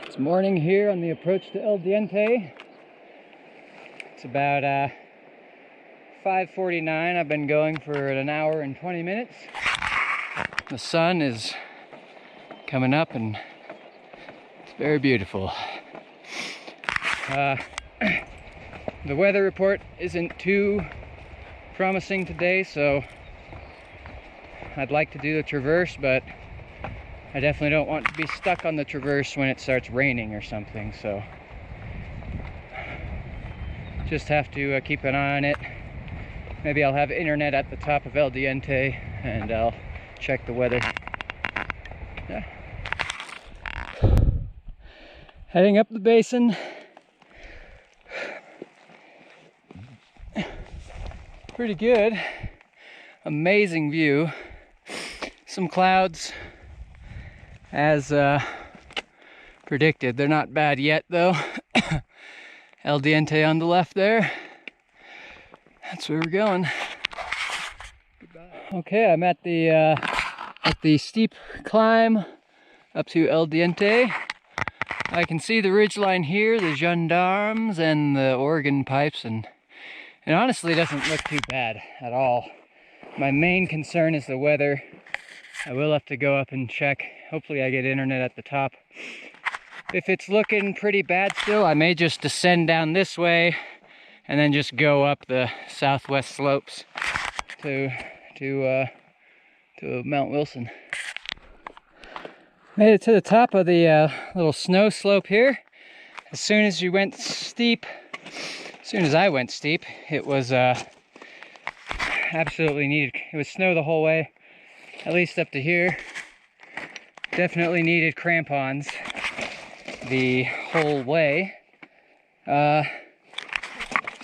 It's morning here on the approach to El Diente. It's about 5:49. I've been going for an hour and 20 minutes. The sun is coming up and it's very beautiful. The weather report isn't too promising today, so I'd like to do the traverse, but I definitely don't want to be stuck on the traverse when it starts raining or something, so just have to keep an eye on it. Maybe I'll have internet at the top of El Diente and I'll check the weather. Yeah. Heading up the basin. Pretty good. Amazing view. Some clouds as predicted. They're not bad yet though. El Diente on the left there. That's where we're going. Goodbye. Okay, I'm at the steep climb up to El Diente. I can see the ridgeline here, the gendarmes and the organ pipes, and it honestly doesn't look too bad at all. My main concern is the weather. I will have to go up and check. Hopefully I get internet at the top. If it's looking pretty bad still, I may just descend down this way and then just go up the southwest slopes to Mount Wilson. Made it to the top of the little snow slope here. As soon as I went steep, it was absolutely needed. It was snow the whole way, at least up to here. Definitely needed crampons the whole way.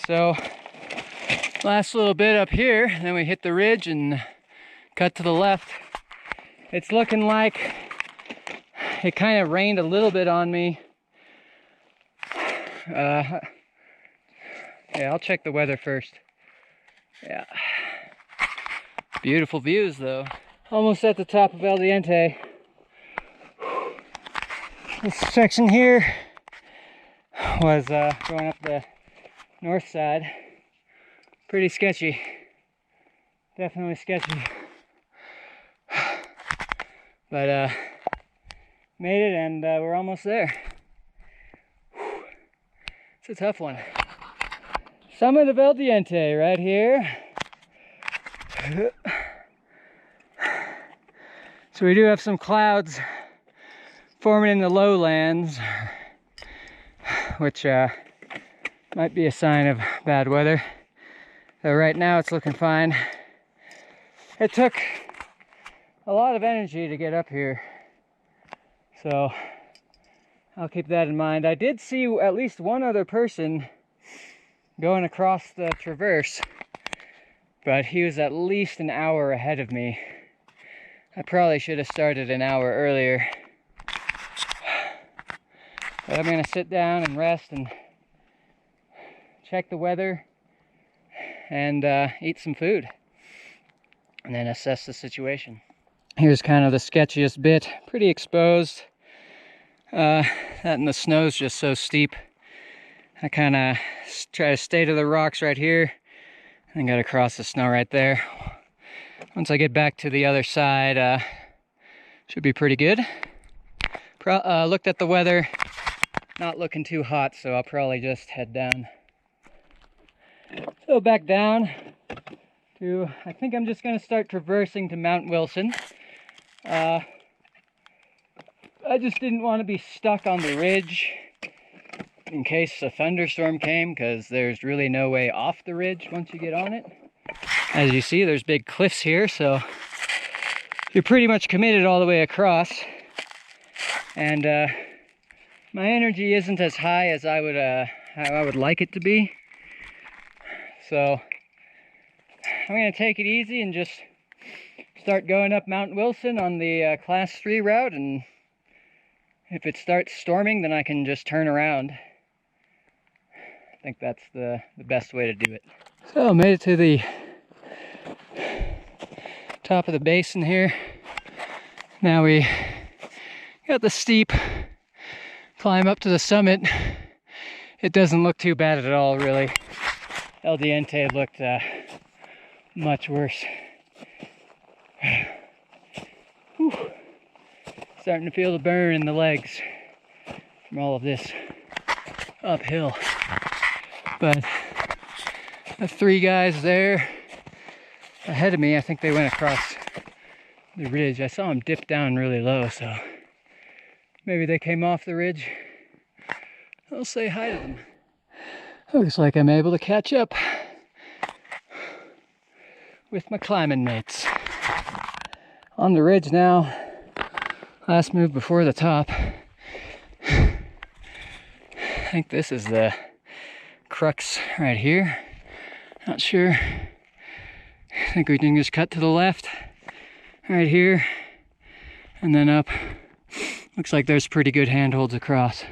So last little bit up here, then we hit the ridge and cut to the left. It's looking like it kind of rained a little bit on me. Yeah, I'll check the weather first. Yeah. Beautiful views though. Almost at the top of El Diente. This section here was going up the north side. Pretty sketchy. Definitely sketchy. But made it and we're almost there. It's a tough one. Summit of El Diente right here. So we do have some clouds forming in the lowlands, which might be a sign of bad weather. So right now it's looking fine. It took a lot of energy to get up here, so I'll keep that in mind. I did see at least one other person going across the traverse, but he was at least an hour ahead of me. I probably should have started an hour earlier. But I'm gonna sit down and rest and check the weather and eat some food and then assess the situation. Here's kind of the sketchiest bit, pretty exposed. That and the snow's just so steep. I kind of try to stay to the rocks right here and got to cross the snow right there. Once I get back to the other side, should be pretty good. Looked at the weather, not looking too hot, so I'll probably just head down. So back down to, I think I'm just going to start traversing to Mount Wilson. I just didn't want to be stuck on the ridge in case a thunderstorm came, because there's really no way off the ridge once you get on it. As you see, there's big cliffs here, so you're pretty much committed all the way across. And my energy isn't as high as I would like it to be. So I'm going to take it easy and just start going up Mount Wilson on the class 3 route, and if it starts storming, then I can just turn around. I think that's the best way to do it. So I made it to the top of the basin here. Now we got the steep climb up to the summit, it doesn't look too bad at all, really. El Diente looked much worse. Whew. Starting to feel the burn in the legs from all of this uphill. But the three guys there ahead of me, I think they went across the ridge. I saw them dip down really low, so maybe they came off the ridge. I'll say hi to them. Looks like I'm able to catch up with my climbing mates. On the ridge now, last move before the top. I think this is the crux right here. Not sure. I think we can just cut to the left right here and then up. Looks like there's pretty good handholds across.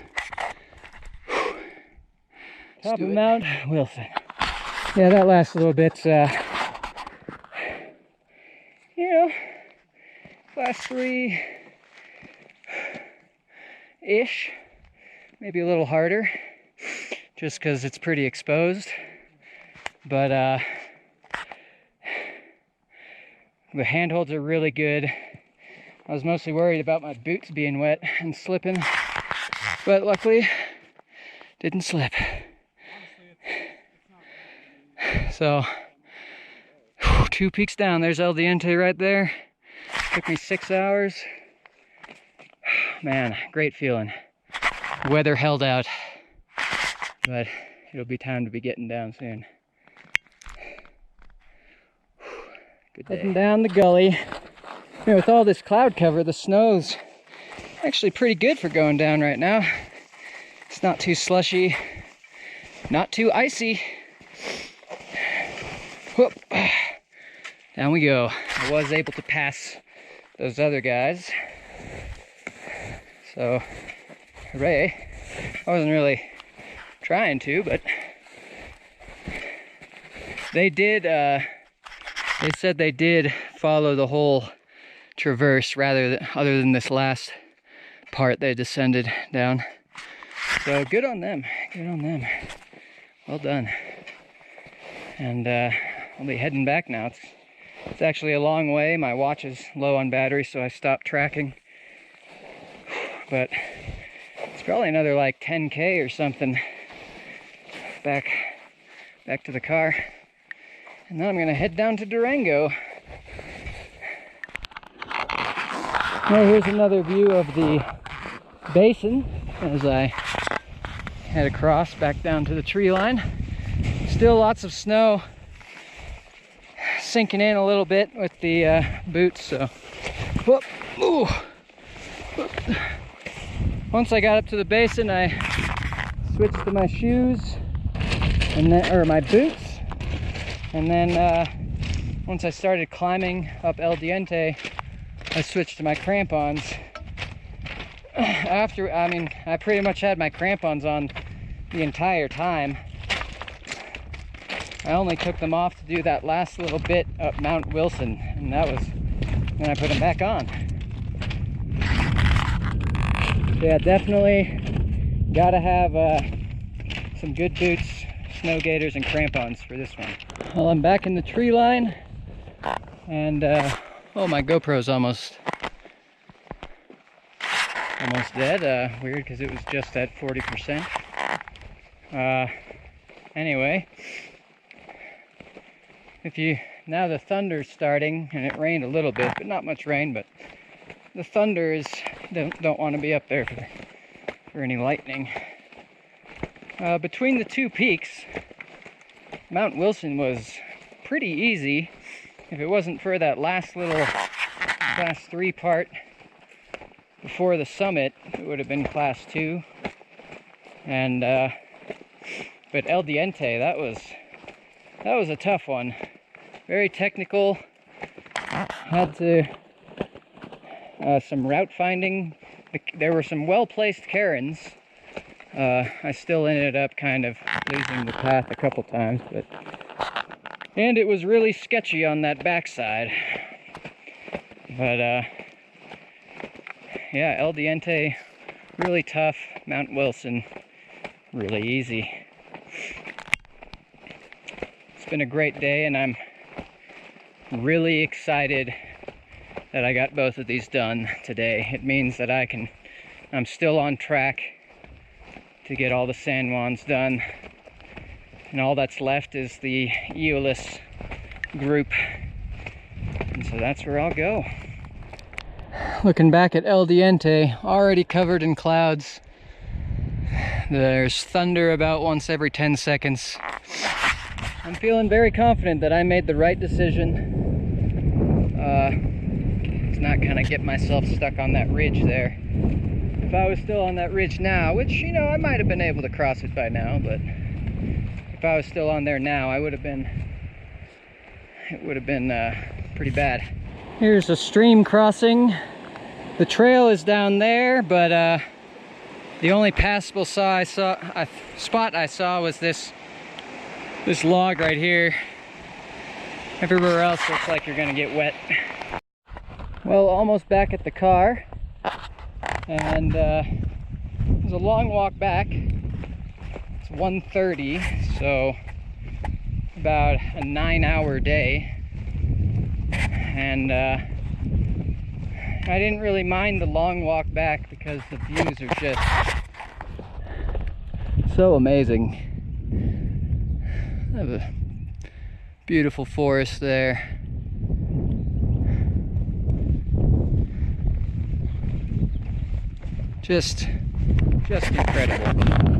Top of Mount Wilson. Yeah, that last little bit's you know, class 3-ish, maybe a little harder, just because it's pretty exposed. But the handholds are really good. I was mostly worried about my boots being wet and slipping, but luckily didn't slip. So 2 peaks down. There's El Diente right there. Took me 6 hours. Man, great feeling. Weather held out, but it'll be time to be getting down soon. Good day. Heading down the gully. You know, with all this cloud cover, the snow's actually pretty good for going down right now. It's not too slushy, not too icy. Whoop. Down we go. I was able to pass those other guys, so hooray. I wasn't really trying to, but they did, they said they did follow the whole traverse other than this last part they descended down. So good on them, good on them. Well done. And I'll be heading back now. It's actually a long way. My watch is low on battery, so I stopped tracking. But it's probably another like 10K or something back to the car. And then I'm gonna head down to Durango. Well, here's another view of the basin as I head across back down to the tree line. Still lots of snow sinking in a little bit with the boots, so whoop, ooh, whoop. Once I got up to the basin, I switched to my shoes and then, or my boots, and then once I started climbing up El Diente, I switched to my crampons. I pretty much had my crampons on the entire time. I only took them off to do that last little bit up Mount Wilson, and that was when I put them back on. Yeah, definitely gotta have some good boots, snow gaiters, and crampons for this one. Well, I'm back in the tree line, and oh, my GoPro's almost dead. Weird, because it was just at 40%. Anyway, now the thunder's starting, and it rained a little bit, but not much rain, but the thunder don't want to be up there for any lightning. Between the 2 peaks, Mount Wilson was pretty easy. If it wasn't for that last little class 3 part before the summit, it would have been class 2. And but El Diente, that was a tough one. Very technical. Had to some route finding. There were some well-placed cairns. I still ended up kind of losing the path a couple times, and it was really sketchy on that backside. But yeah, El Diente really tough. Mount Wilson, really easy. It's been a great day, and I'm really excited that I got both of these done today. It means that I'm still on track to get all the San Juans done. And all that's left is the Eolus group. And so that's where I'll go. Looking back at El Diente, already covered in clouds. There's thunder about once every 10 seconds. I'm feeling very confident that I made the right decision. To not kind of get myself stuck on that ridge there. If I was still on that ridge now, which, you know, I might have been able to cross it by now, but if I was still on there now, it would have been pretty bad. Here's a stream crossing. The trail is down there, but the only passable spot I saw was this log right here. Everywhere else looks like you're gonna get wet. Well, almost back at the car, and it was a long walk back. It's 1:30, so about a 9-hour day, and I didn't really mind the long walk back because the views are just so amazing. I have a beautiful forest there. Just incredible.